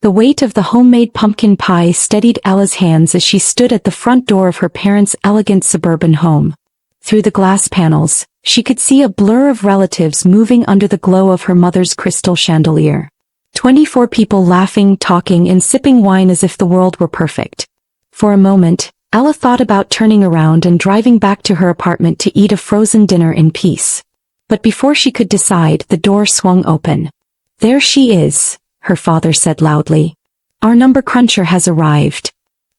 The weight of the homemade pumpkin pie steadied Ella's hands as she stood at the front door of her parents' elegant suburban home. Through the glass panels, she could see a blur of relatives moving under the glow of her mother's crystal chandelier. 24 people laughing, talking, and sipping wine as if the world were perfect. For a moment, Ella thought about turning around and driving back to her apartment to eat a frozen dinner in peace. But before she could decide, the door swung open. "There she is," her father said loudly. "Our number cruncher has arrived."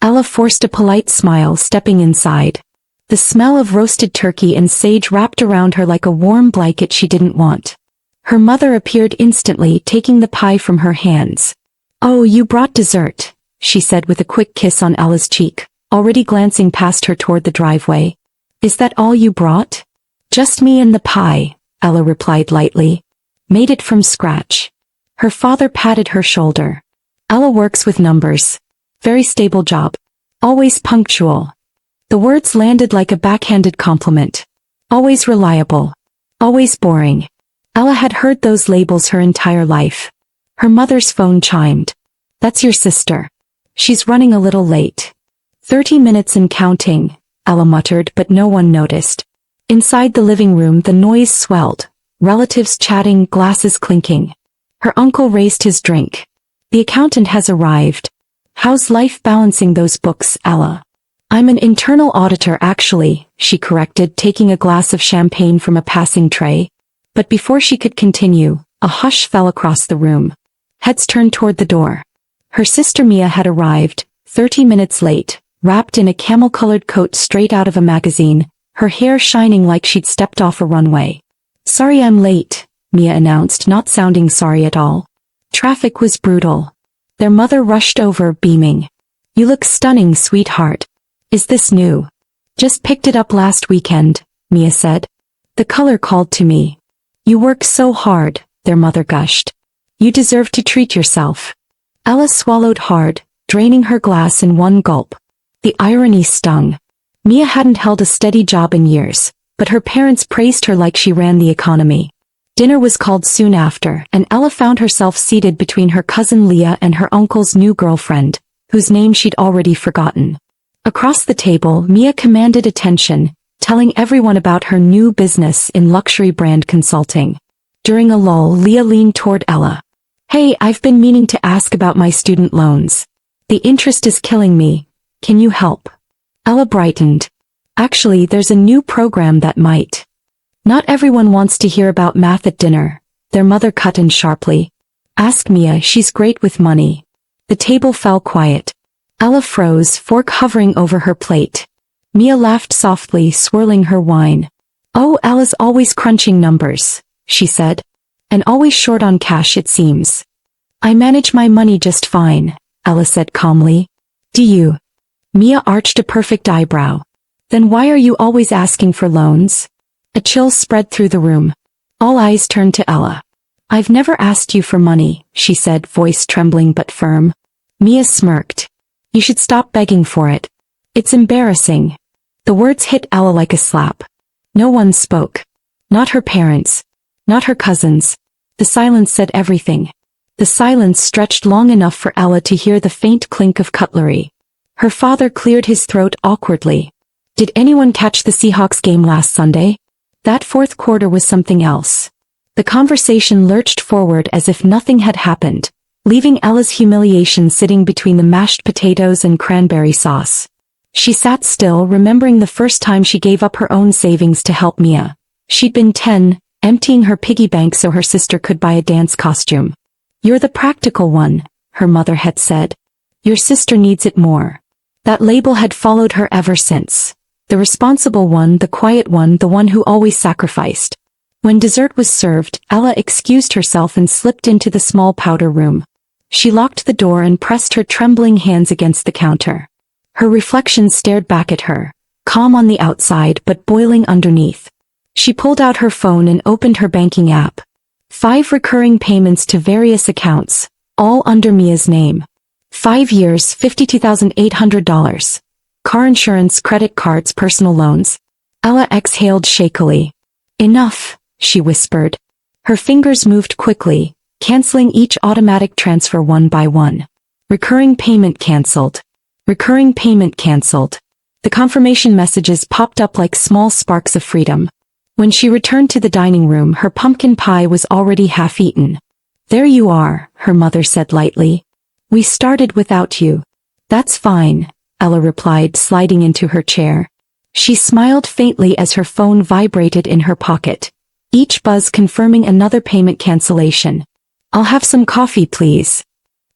Ella forced a polite smile, stepping inside. The smell of roasted turkey and sage wrapped around her like a warm blanket she didn't want. Her mother appeared instantly, taking the pie from her hands. "Oh, you brought dessert," she said with a quick kiss on Ella's cheek, already glancing past her toward the driveway. "Is that all you brought?" "Just me and the pie," Ella replied lightly. "Made it from scratch." Her father patted her shoulder. "Ella works with numbers. Very stable job. Always punctual." The words landed like a backhanded compliment. Always reliable. Always boring. Ella had heard those labels her entire life. Her mother's phone chimed. "That's your sister. She's running a little late." 30 minutes and counting, Ella muttered, but no one noticed. Inside the living room the noise swelled. Relatives chatting, glasses clinking. Her uncle raised his drink. "The accountant has arrived. How's life balancing those books, Ella?" "I'm an internal auditor actually," she corrected, taking a glass of champagne from a passing tray. But before she could continue, a hush fell across the room. Heads turned toward the door. Her sister Mia had arrived, 30 minutes late, wrapped in a camel-colored coat straight out of a magazine, her hair shining like she'd stepped off a runway. "Sorry I'm late," Mia announced, not sounding sorry at all. "Traffic was brutal." Their mother rushed over, beaming. "You look stunning, sweetheart. Is this new?" "Just picked it up last weekend," Mia said. "The color called to me." "You work so hard," their mother gushed. "You deserve to treat yourself." Ella swallowed hard, draining her glass in one gulp. The irony stung. Mia hadn't held a steady job in years, but her parents praised her like she ran the economy. Dinner was called soon after, and Ella found herself seated between her cousin Leah and her uncle's new girlfriend, whose name she'd already forgotten. Across the table, Mia commanded attention, telling everyone about her new business in luxury brand consulting. During a lull, Leah leaned toward Ella. "Hey, I've been meaning to ask about my student loans. The interest is killing me. Can you help?" Ella brightened. "Actually, there's a new program that might." "Not everyone wants to hear about math at dinner," their mother cut in sharply. "Ask Mia, she's great with money." The table fell quiet. Ella froze, fork hovering over her plate. Mia laughed softly, swirling her wine. "Oh, Ella's always crunching numbers," she said. "And always short on cash, it seems." "I manage my money just fine," Ella said calmly. "Do you?" Mia arched a perfect eyebrow. "Then why are you always asking for loans?" A chill spread through the room. All eyes turned to Ella. "I've never asked you for money," she said, voice trembling but firm. Mia smirked. "You should stop begging for it. It's embarrassing." The words hit Ella like a slap. No one spoke. Not her parents. Not her cousins. The silence said everything. The silence stretched long enough for Ella to hear the faint clink of cutlery. Her father cleared his throat awkwardly. "Did anyone catch the Seahawks game last Sunday?" That fourth quarter was something else. The conversation lurched forward as if nothing had happened, leaving Ella's humiliation sitting between the mashed potatoes and cranberry sauce. She sat still, remembering the first time she gave up her own savings to help Mia. She'd been 10, emptying her piggy bank so her sister could buy a dance costume. "You're the practical one," her mother had said. "Your sister needs it more." That label had followed her ever since. The responsible one, the quiet one, the one who always sacrificed. When dessert was served, Ella excused herself and slipped into the small powder room. She locked the door and pressed her trembling hands against the counter. Her reflection stared back at her, calm on the outside but boiling underneath. She pulled out her phone and opened her banking app. 5 recurring payments to various accounts, all under Mia's name. 5 years, $52,800. Car insurance, credit cards, personal loans. Ella exhaled shakily. "Enough," she whispered. Her fingers moved quickly, canceling each automatic transfer one by one. Recurring payment cancelled. Recurring payment cancelled. The confirmation messages popped up like small sparks of freedom. When she returned to the dining room, her pumpkin pie was already half-eaten. "There you are," her mother said lightly. "We started without you." "That's fine," Ella replied, sliding into her chair. She smiled faintly as her phone vibrated in her pocket, each buzz confirming another payment cancellation. "I'll have some coffee, please."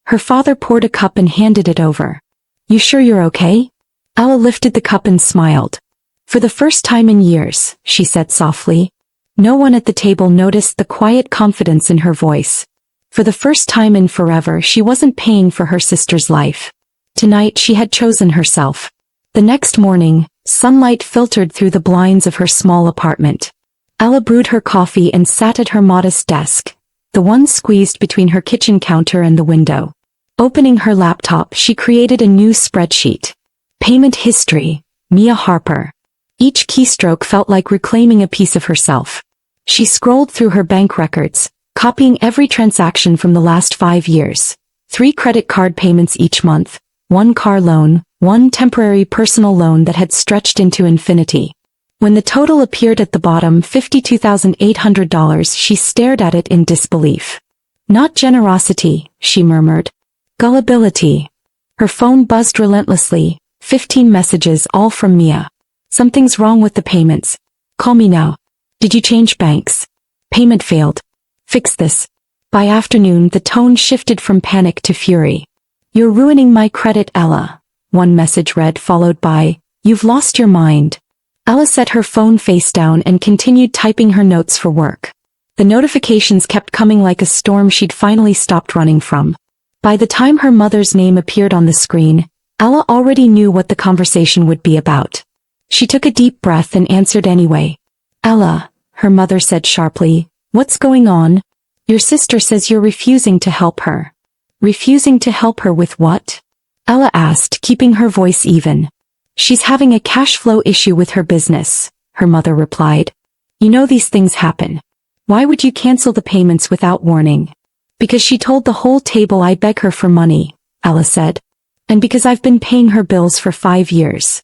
Her father poured a cup and handed it over. "You sure you're okay?" Ella lifted the cup and smiled. "For the first time in years," she said softly. No one at the table noticed the quiet confidence in her voice. For the first time in forever, she wasn't paying for her sister's life. Tonight she had chosen herself. The next morning, sunlight filtered through the blinds of her small apartment. Ella brewed her coffee and sat at her modest desk, the one squeezed between her kitchen counter and the window. Opening her laptop, she created a new spreadsheet. Payment history, Mia Harper. Each keystroke felt like reclaiming a piece of herself. She scrolled through her bank records, copying every transaction from the last 5 years. 3 credit card payments each month, 1 car loan, 1 temporary personal loan that had stretched into infinity. When the total appeared at the bottom, $52,800, she stared at it in disbelief. "Not generosity," she murmured. "Gullibility." Her phone buzzed relentlessly, 15 messages, all from Mia. "Something's wrong with the payments. Call me now. Did you change banks? Payment failed. Fix this." By afternoon, the tone shifted from panic to fury. "You're ruining my credit, Ella," one message read, followed by, "You've lost your mind." Ella set her phone face down and continued typing her notes for work. The notifications kept coming like a storm she'd finally stopped running from. By the time her mother's name appeared on the screen, Ella already knew what the conversation would be about. She took a deep breath and answered anyway. "Ella," her mother said sharply, "what's going on? Your sister says you're refusing to help her." "Refusing to help her with what?" Ella asked, keeping her voice even. "She's having a cash flow issue with her business," her mother replied. "You know these things happen. Why would you cancel the payments without warning?" "Because she told the whole table I beg her for money," Ella said. "And because I've been paying her bills for 5 years."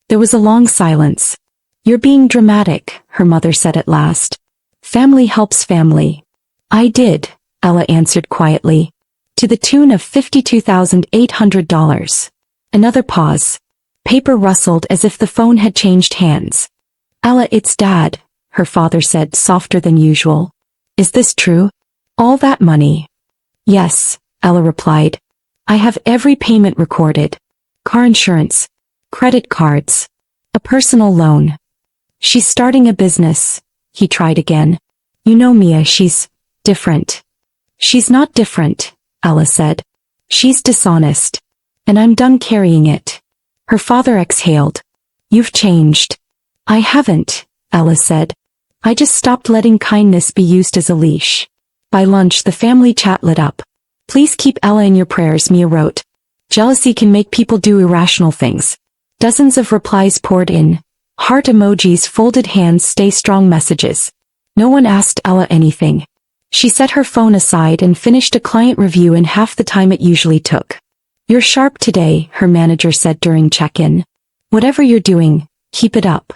There was a long silence. "You're being dramatic," her mother said at last. "Family helps family." "I did," Ella answered quietly. "To the tune of $52,800. Another pause. Paper rustled as if the phone had changed hands. "Ella, it's Dad," her father said, softer than usual. "Is this true? All that money?" "Yes," Ella replied. "I have every payment recorded. Car insurance, credit cards, a personal loan." "She's starting a business," he tried again. "You know Mia, she's different." "She's not different," Ella said. "She's dishonest. And I'm done carrying it." Her father exhaled. "You've changed." "I haven't," Ella said. "I just stopped letting kindness be used as a leash." By lunch, the family chat lit up. "Please keep Ella in your prayers," Mia wrote. "Jealousy can make people do irrational things." Dozens of replies poured in. Heart emojis, folded hands, stay strong messages. No one asked Ella anything. She set her phone aside and finished a client review in half the time it usually took. "You're sharp today," her manager said during check-in. "Whatever you're doing, keep it up."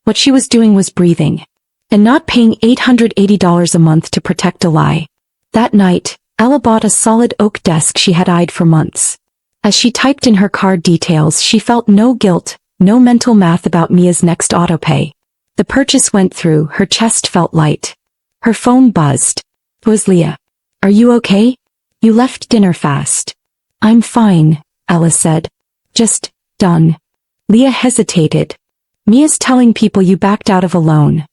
What she was doing was breathing. And not paying $880 a month to protect a lie. That night, Ella bought a solid oak desk she had eyed for months. As she typed in her card details, she felt no guilt, no mental math about Mia's next autopay. The purchase went through, her chest felt light. Her phone buzzed. It was Leah. "Are you okay? You left dinner fast." "I'm fine," Ella said. "Just done." Leah hesitated. "Mia's telling people you backed out of a loan."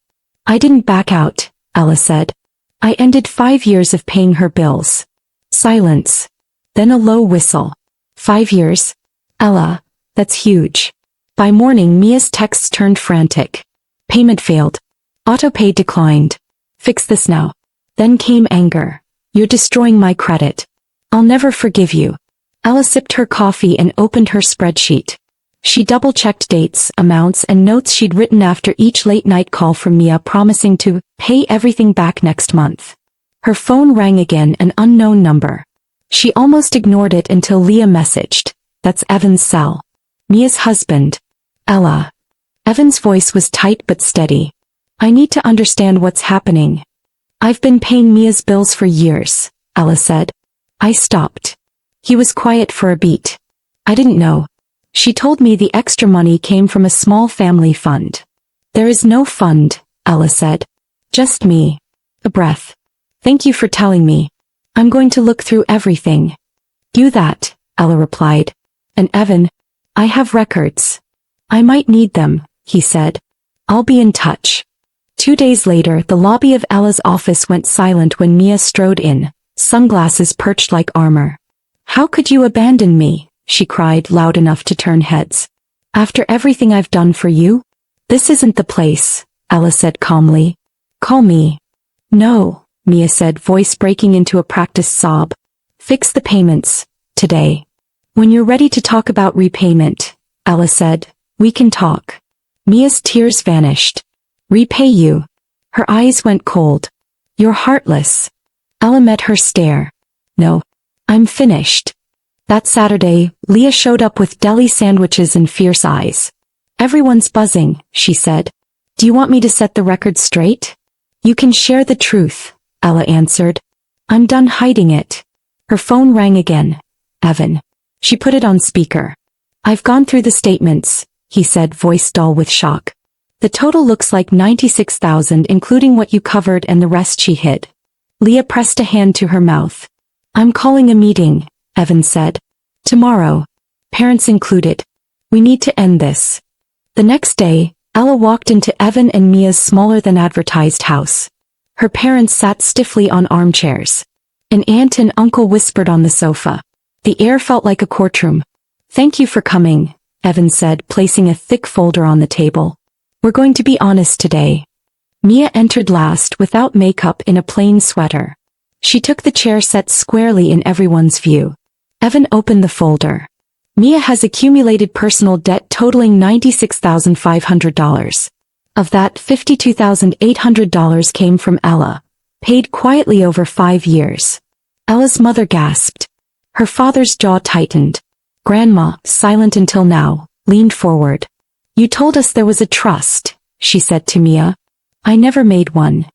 "I didn't back out," Ella said. "I ended 5 years of paying her bills." Silence. Then a low whistle. 5 years? Ella, that's huge. By morning, Mia's texts turned frantic. Payment failed. Autopay declined. Fix this now. Then came anger. "You're destroying my credit. I'll never forgive you." Ella sipped her coffee and opened her spreadsheet. She double-checked dates, amounts, and notes she'd written after each late-night call from Mia promising to pay everything back next month. Her phone rang again, an unknown number. She almost ignored it until Leah messaged. "That's Evan's cell." "Mia's husband." "Ella." Evan's voice was tight but steady. "I need to understand what's happening." "I've been paying Mia's bills for years," Ella said. I stopped. He was quiet for a beat. "I didn't know. She told me the extra money came from a small family fund." "There is no fund," Ella said. "Just me." A breath. "Thank you for telling me. I'm going to look through everything." "Do that," Ella replied. "And Evan, I have records. I might need them," he said. "I'll be in touch." 2 days later, the lobby of Ella's office went silent when Mia strode in, sunglasses perched like armor. "How could you abandon me?" she cried loud enough to turn heads. "After everything I've done for you?" "This isn't the place," Ella said calmly. "Call me." "No," Mia said, voice breaking into a practiced sob. "Fix the payments, today. When you're ready to talk about repayment," Ella said, "we can talk." Mia's tears vanished. "Repay you?" Her eyes went cold. "You're heartless." Ella met her stare. "No. I'm finished." That Saturday, Leah showed up with deli sandwiches and fierce eyes. "Everyone's buzzing," she said. "Do you want me to set the record straight?" "You can share the truth," Ella answered. "I'm done hiding it." Her phone rang again. "Evan." She put it on speaker. "I've gone through the statements," he said, voice dull with shock. "The total looks like 96,000, including what you covered and the rest she hid." Leah pressed a hand to her mouth. "I'm calling a meeting," Evan said. "Tomorrow. Parents included. We need to end this." The next day, Ella walked into Evan and Mia's smaller-than-advertised house. Her parents sat stiffly on armchairs. An aunt and uncle whispered on the sofa. The air felt like a courtroom. "Thank you for coming," Evan said, placing a thick folder on the table. "We're going to be honest today." Mia entered last, without makeup, in a plain sweater. She took the chair set squarely in everyone's view. Evan opened the folder. "Mia has accumulated personal debt totaling $96,500. Of that, $52,800 came from Ella, paid quietly over 5 years." Ella's mother gasped. Her father's jaw tightened. Grandma, silent until now, leaned forward. "You told us there was a trust," she said to Mia. "I never made one."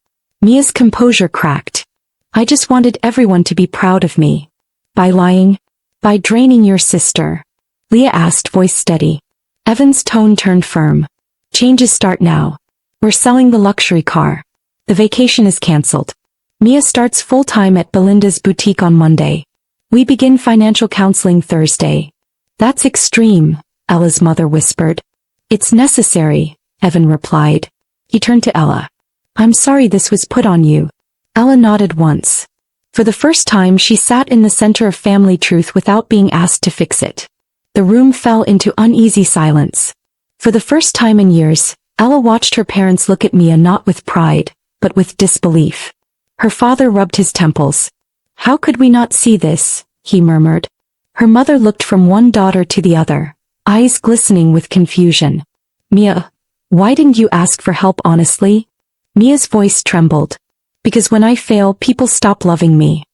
Mia's composure cracked. "I just wanted everyone to be proud of me." "By lying? By draining your sister?" Leah asked, voice steady. Evan's tone turned firm. "Changes start now. We're selling the luxury car. The vacation is cancelled. Mia starts full-time at Belinda's boutique on Monday. We begin financial counseling Thursday." "That's extreme," Ella's mother whispered. "It's necessary," Evan replied. He turned to Ella. "I'm sorry this was put on you." Ella nodded once. For the first time, she sat in the center of family truth without being asked to fix it. The room fell into uneasy silence. For the first time in years, Ella watched her parents look at Mia not with pride, but with disbelief. Her father rubbed his temples. "How could we not see this?" he murmured. Her mother looked from one daughter to the other, eyes glistening with confusion. "Mia, why didn't you ask for help honestly?" Mia's voice trembled. "Because when I fail, people stop loving me."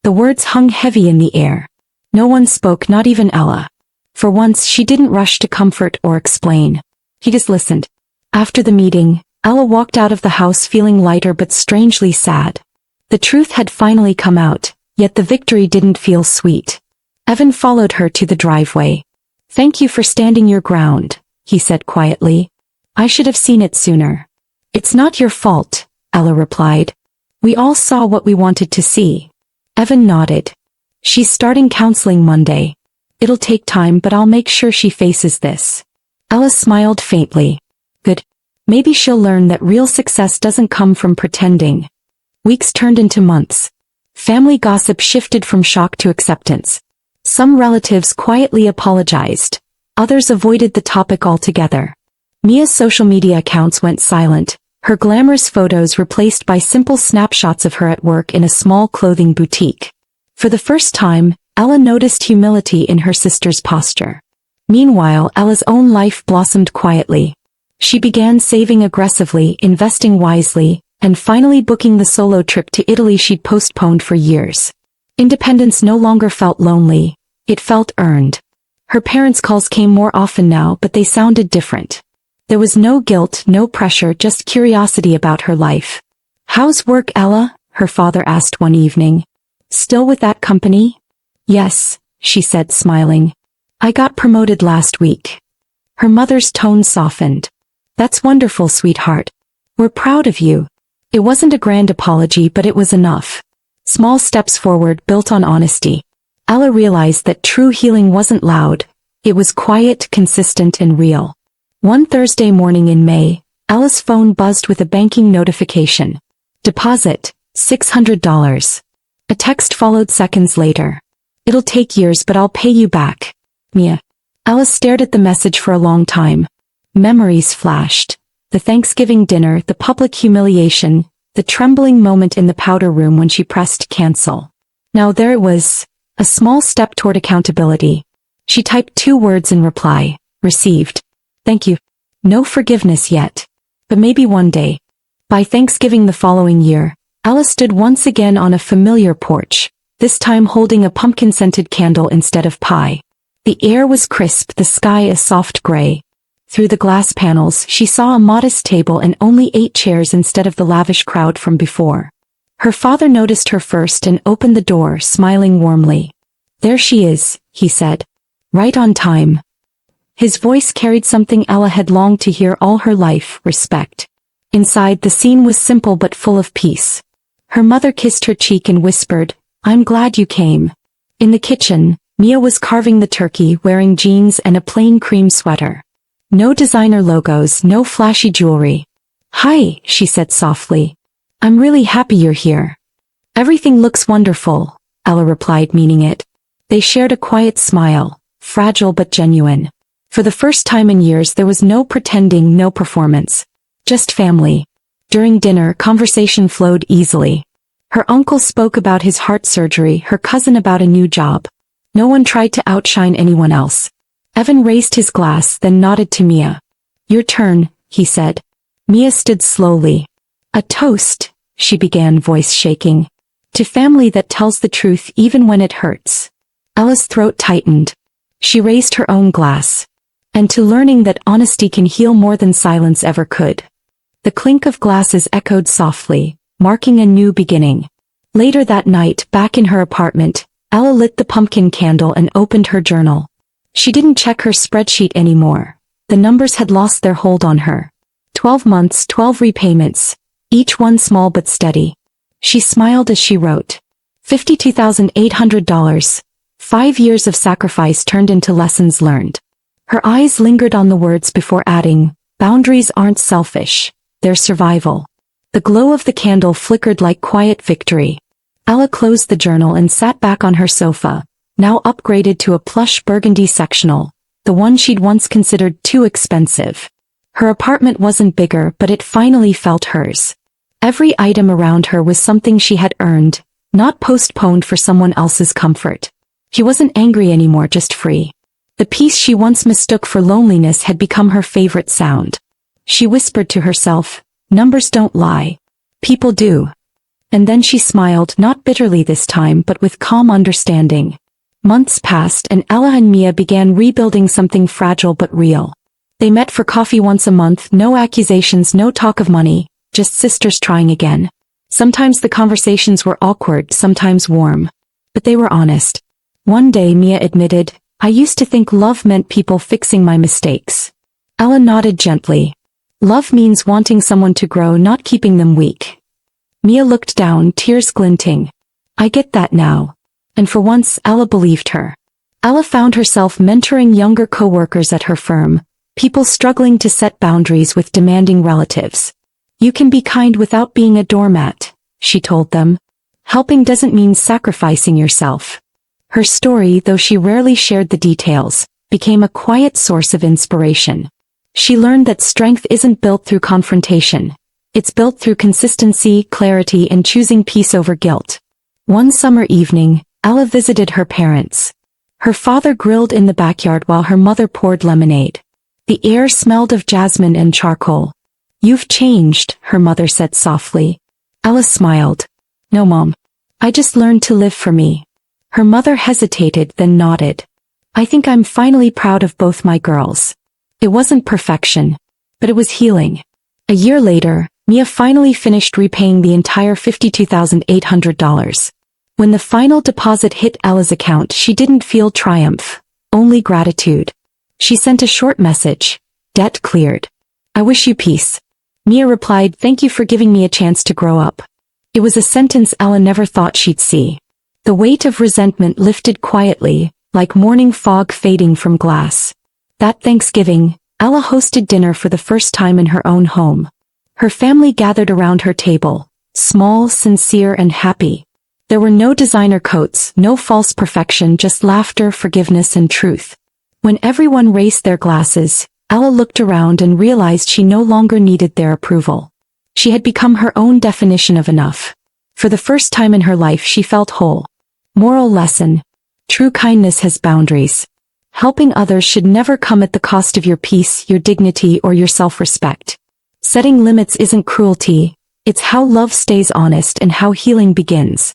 The words hung heavy in the air. No one spoke, not even Ella. For once, she didn't rush to comfort or explain. He just listened. After the meeting, Ella walked out of the house feeling lighter but strangely sad. The truth had finally come out, yet the victory didn't feel sweet. Evan followed her to the driveway. "Thank you for standing your ground," he said quietly. "I should have seen it sooner." "It's not your fault," Ella replied. "We all saw what we wanted to see." Evan nodded. "She's starting counseling Monday. It'll take time, but I'll make sure she faces this." Ella smiled faintly. "Good. Maybe she'll learn that real success doesn't come from pretending." Weeks turned into months. Family gossip shifted from shock to acceptance. Some relatives quietly apologized. Others avoided the topic altogether. Mia's social media accounts went silent, her glamorous photos replaced by simple snapshots of her at work in a small clothing boutique. For the first time, Ella noticed humility in her sister's posture. Meanwhile, Ella's own life blossomed quietly. She began saving aggressively, investing wisely, and finally booking the solo trip to Italy she'd postponed for years. Independence no longer felt lonely, it felt earned. Her parents' calls came more often now, but they sounded different. There was no guilt, no pressure, just curiosity about her life. "How's work, Ella?" her father asked one evening. "Still with that company?" "Yes," she said, smiling. "I got promoted last week." Her mother's tone softened. "That's wonderful, sweetheart. We're proud of you." It wasn't a grand apology, but it was enough. Small steps forward, built on honesty. Ella realized that true healing wasn't loud. It was quiet, consistent, and real. One Thursday morning in May, Ella's phone buzzed with a banking notification. "Deposit, $600. A text followed seconds later. "It'll take years, but I'll pay you back. Mia." Ella stared at the message for a long time. Memories flashed. The Thanksgiving dinner, the public humiliation, the trembling moment in the powder room when she pressed cancel. Now there it was, a small step toward accountability. She typed 2 words in reply. "Received. Thank you." No forgiveness yet. But maybe one day. By Thanksgiving the following year, Ella stood once again on a familiar porch, this time holding a pumpkin-scented candle instead of pie. The air was crisp, the sky a soft gray. Through the glass panels, she saw a modest table and only 8 chairs instead of the lavish crowd from before. Her father noticed her first and opened the door, smiling warmly. "There she is," he said. "Right on time." His voice carried something Ella had longed to hear all her life: respect. Inside, the scene was simple but full of peace. Her mother kissed her cheek and whispered, "I'm glad you came." In the kitchen, Mia was carving the turkey, wearing jeans and a plain cream sweater. No designer logos, no flashy jewelry. "Hi," she said softly. "I'm really happy you're here." "Everything looks wonderful," Ella replied, meaning it. They shared a quiet smile, fragile but genuine. For the first time in years there was no pretending, no performance. Just family. During dinner, conversation flowed easily. Her uncle spoke about his heart surgery, her cousin about a new job. No one tried to outshine anyone else. Evan raised his glass, then nodded to Mia. "Your turn," he said. Mia stood slowly. "A toast," she began, voice shaking. "To family that tells the truth even when it hurts." Ella's throat tightened. She raised her own glass. "And to learning that honesty can heal more than silence ever could." The clink of glasses echoed softly, marking a new beginning. Later that night, back in her apartment, Ella lit the pumpkin candle and opened her journal. She didn't check her spreadsheet anymore. The numbers had lost their hold on her. 12 months, 12 repayments, each one small but steady. She smiled as she wrote. $52,800. 5 years of sacrifice turned into lessons learned. Her eyes lingered on the words before adding, "Boundaries aren't selfish, they're survival." The glow of the candle flickered like quiet victory. Ella closed the journal and sat back on her sofa, now upgraded to a plush burgundy sectional, the one she'd once considered too expensive. Her apartment wasn't bigger, but it finally felt hers. Every item around her was something she had earned, not postponed for someone else's comfort. She wasn't angry anymore, just free. The peace she once mistook for loneliness had become her favorite sound. She whispered to herself, "Numbers don't lie. People do." And then she smiled, not bitterly this time, but with calm understanding. Months passed and Ella and Mia began rebuilding something fragile but real. They met for coffee once a month, no accusations, no talk of money, just sisters trying again. Sometimes the conversations were awkward, sometimes warm. But they were honest. One day Mia admitted, "I used to think love meant people fixing my mistakes." Ella nodded gently. "Love means wanting someone to grow, not keeping them weak." Mia looked down, tears glinting. "I get that now." And for once, Ella believed her. Ella found herself mentoring younger co-workers at her firm, people struggling to set boundaries with demanding relatives. "You can be kind without being a doormat," she told them. "Helping doesn't mean sacrificing yourself." Her story, though she rarely shared the details, became a quiet source of inspiration. She learned that strength isn't built through confrontation. It's built through consistency, clarity, and choosing peace over guilt. One summer evening, Ella visited her parents. Her father grilled in the backyard while her mother poured lemonade. The air smelled of jasmine and charcoal. You've changed, her mother said softly. Ella smiled. No, Mom. I just learned to live for me. Her mother hesitated, then nodded. I think I'm finally proud of both my girls. It wasn't perfection, but it was healing. A year later, Mia finally finished repaying the entire $52,800. When the final deposit hit Ella's account, she didn't feel triumph, only gratitude. She sent a short message. Debt cleared. I wish you peace. Mia replied, thank you for giving me a chance to grow up. It was a sentence Ella never thought she'd see. The weight of resentment lifted quietly, like morning fog fading from glass. That Thanksgiving, Ella hosted dinner for the first time in her own home. Her family gathered around her table, small, sincere, and happy. There were no designer coats, no false perfection, just laughter, forgiveness, and truth. When everyone raised their glasses, Ella looked around and realized she no longer needed their approval. She had become her own definition of enough. For the first time in her life, she felt whole. Moral lesson. True kindness has boundaries. Helping others should never come at the cost of your peace, your dignity, or your self-respect. Setting limits isn't cruelty, it's how love stays honest and how healing begins.